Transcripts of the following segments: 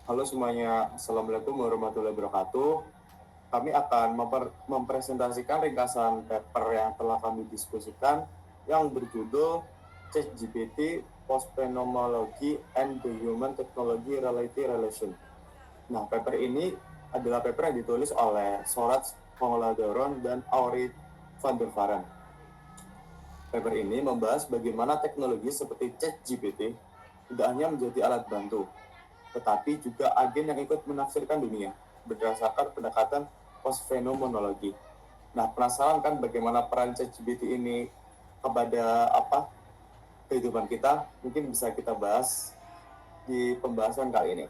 Halo semuanya, Assalamualaikum warahmatullahi wabarakatuh. Kami akan mempresentasikan ringkasan paper yang telah kami diskusikan yang berjudul ChatGPT Post-Phenomenology and the Human Technology Reality Relation. Nah, paper ini adalah paper yang ditulis oleh Sorat Pongoladoron dan Aurit van der Varen. Paper ini membahas bagaimana teknologi seperti ChatGPT tidak hanya menjadi alat bantu, tetapi juga agen yang ikut menafsirkan dunia berdasarkan pendekatan post-fenomenologi. Nah, penasaran kan bagaimana peran ChatGPT ini kepada kehidupan kita? Mungkin bisa kita bahas di pembahasan kali ini.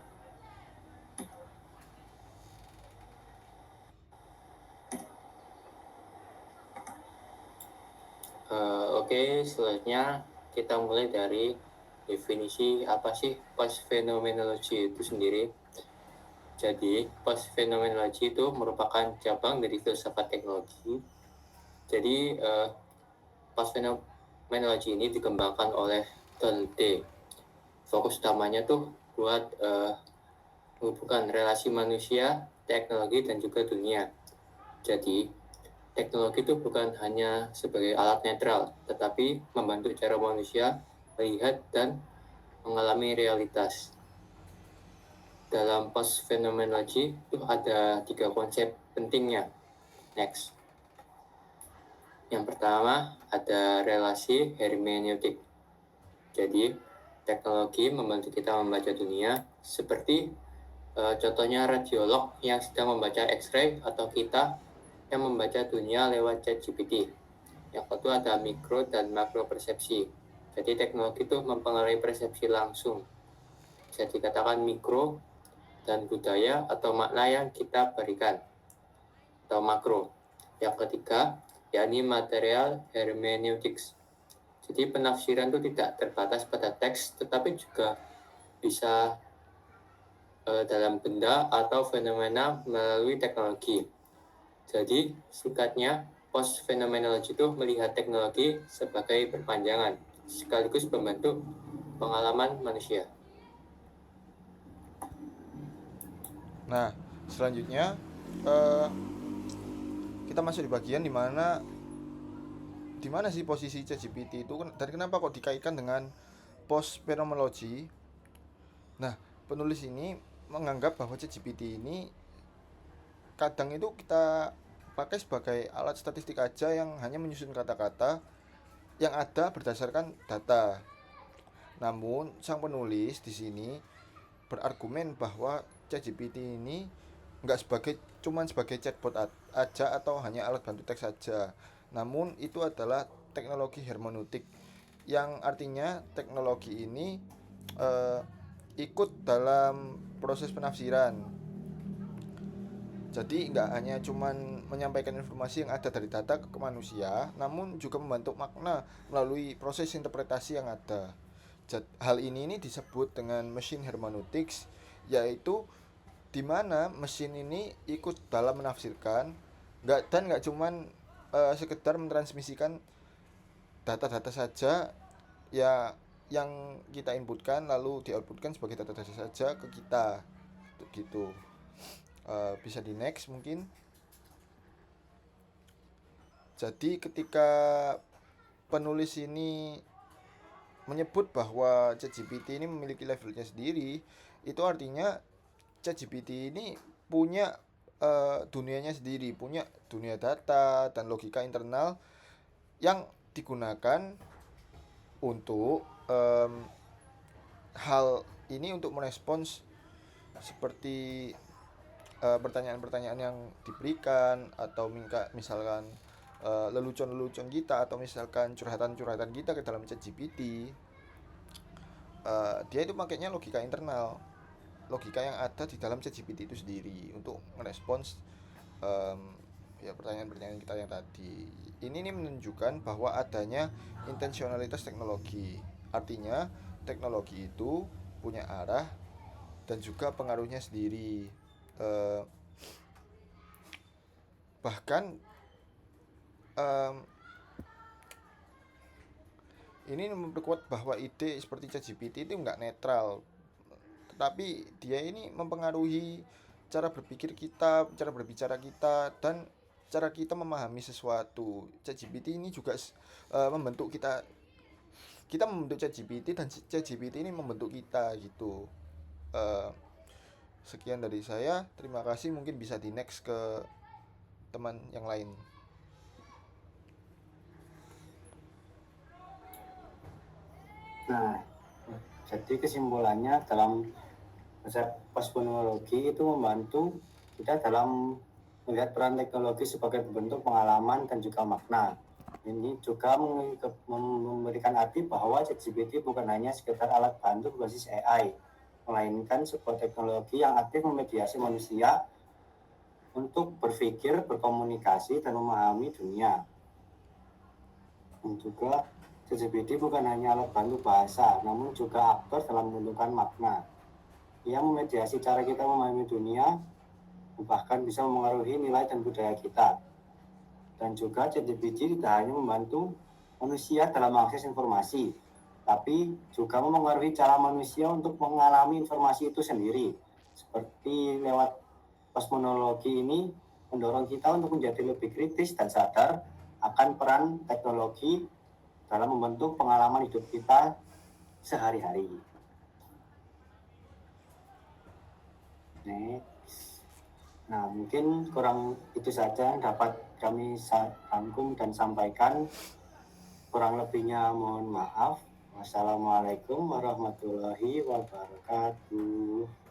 Oke, selanjutnya kita mulai dari definisi apa sih post-phenomenology itu sendiri. Jadi, post-phenomenology itu merupakan cabang dari filsafat teknologi. Jadi, post-phenomenology ini dikembangkan oleh Dolde. Fokus utamanya tuh buat menghubungkan relasi manusia, teknologi, dan juga dunia. Jadi, teknologi itu bukan hanya sebagai alat netral, tetapi membantu cara manusia melihat dan mengalami realitas. Dalam post-phenomenology itu ada 3 konsep pentingnya. Next. Yang pertama ada relasi hermeneutik. Jadi, teknologi membantu kita membaca dunia seperti contohnya radiolog yang sedang membaca X-ray atau kita yang membaca dunia lewat ChatGPT. Yang kedua ada mikro dan makro persepsi. Jadi teknologi itu mempengaruhi persepsi langsung. Bisa dikatakan mikro dan budaya atau makna yang kita berikan. Atau makro. Yang ketiga, yakni material hermeneutics. Jadi penafsiran itu tidak terbatas pada teks, tetapi juga bisa dalam benda atau fenomena melalui teknologi. Jadi, singkatnya, post-phenomenology itu melihat teknologi sebagai perpanjangan, sekaligus membentuk pengalaman manusia. Nah, selanjutnya kita masuk di bagian di mana sih posisi ChatGPT itu dan kenapa kok dikaitkan dengan post phenomenology. Nah, penulis ini menganggap bahwa ChatGPT ini kadang itu kita pakai sebagai alat statistik aja yang hanya menyusun kata-kata yang ada berdasarkan data. Namun, sang penulis di sini berargumen bahwa ChatGPT ini nggak sebagai chatbot aja atau hanya alat bantu teks saja. Namun itu adalah teknologi hermeneutik yang artinya teknologi ini eh, ikut dalam proses penafsiran. Jadi nggak hanya cuman menyampaikan informasi yang ada dari data ke manusia, namun juga membentuk makna melalui proses interpretasi yang ada. Hal ini disebut dengan machine hermeneutics, yaitu di mana mesin ini ikut dalam menafsirkan nggak cuman sekedar mentransmisikan data-data saja ya yang kita inputkan lalu di-outputkan sebagai data-data saja ke kita gitu. Bisa di next mungkin. Jadi ketika penulis ini menyebut bahwa ChatGPT ini memiliki levelnya sendiri, itu artinya ChatGPT ini punya dunianya sendiri, punya dunia data dan logika internal yang digunakan untuk hal ini untuk merespons seperti pertanyaan-pertanyaan yang diberikan atau misalkan lelucon-lelucon kita atau misalkan curhatan-curhatan kita ke dalam ChatGPT. Dia itu makanya logika internal, logika yang ada di dalam ChatGPT itu sendiri untuk merespons um, ya pertanyaan-pertanyaan kita yang tadi. Ini menunjukkan bahwa adanya intensionalitas teknologi. Artinya teknologi itu punya arah dan juga pengaruhnya sendiri. Uh, bahkan um, ini memperkuat bahwa ide seperti ChatGPT itu nggak netral, tapi dia ini mempengaruhi cara berpikir kita, cara berbicara kita, dan cara kita memahami sesuatu. ChatGPT ini juga membentuk kita, kita membentuk ChatGPT dan ChatGPT ini membentuk kita gitu. Eh, Sekian dari saya, terima kasih. Mungkin bisa di next ke teman yang lain. Nah, jadi kesimpulannya dalam konsep postmonologi itu membantu kita dalam melihat peran teknologi sebagai bentuk pengalaman dan juga makna. Ini juga memberikan arti bahwa ChatGPT bukan hanya sekedar alat bantu berbasis AI, melainkan sebuah teknologi yang aktif memediasi manusia untuk berpikir, berkomunikasi, dan memahami dunia. Dan juga ChatGPT bukan hanya alat bantu bahasa, namun juga aktor dalam menentukan makna. Ia memediasi cara kita memahami dunia, bahkan bisa mengaruhi nilai dan budaya kita. Dan juga ChatGPT tidak hanya membantu manusia dalam mengakses informasi, tapi juga mempengaruhi cara manusia untuk mengalami informasi itu sendiri. Seperti lewat kosmonologi ini mendorong kita untuk menjadi lebih kritis dan sadar akan peran teknologi dalam membentuk pengalaman hidup kita sehari-hari. Nah, mungkin kurang itu saja yang dapat kami rangkum dan sampaikan. Kurang lebihnya mohon maaf. Wassalamualaikum warahmatullahi wabarakatuh.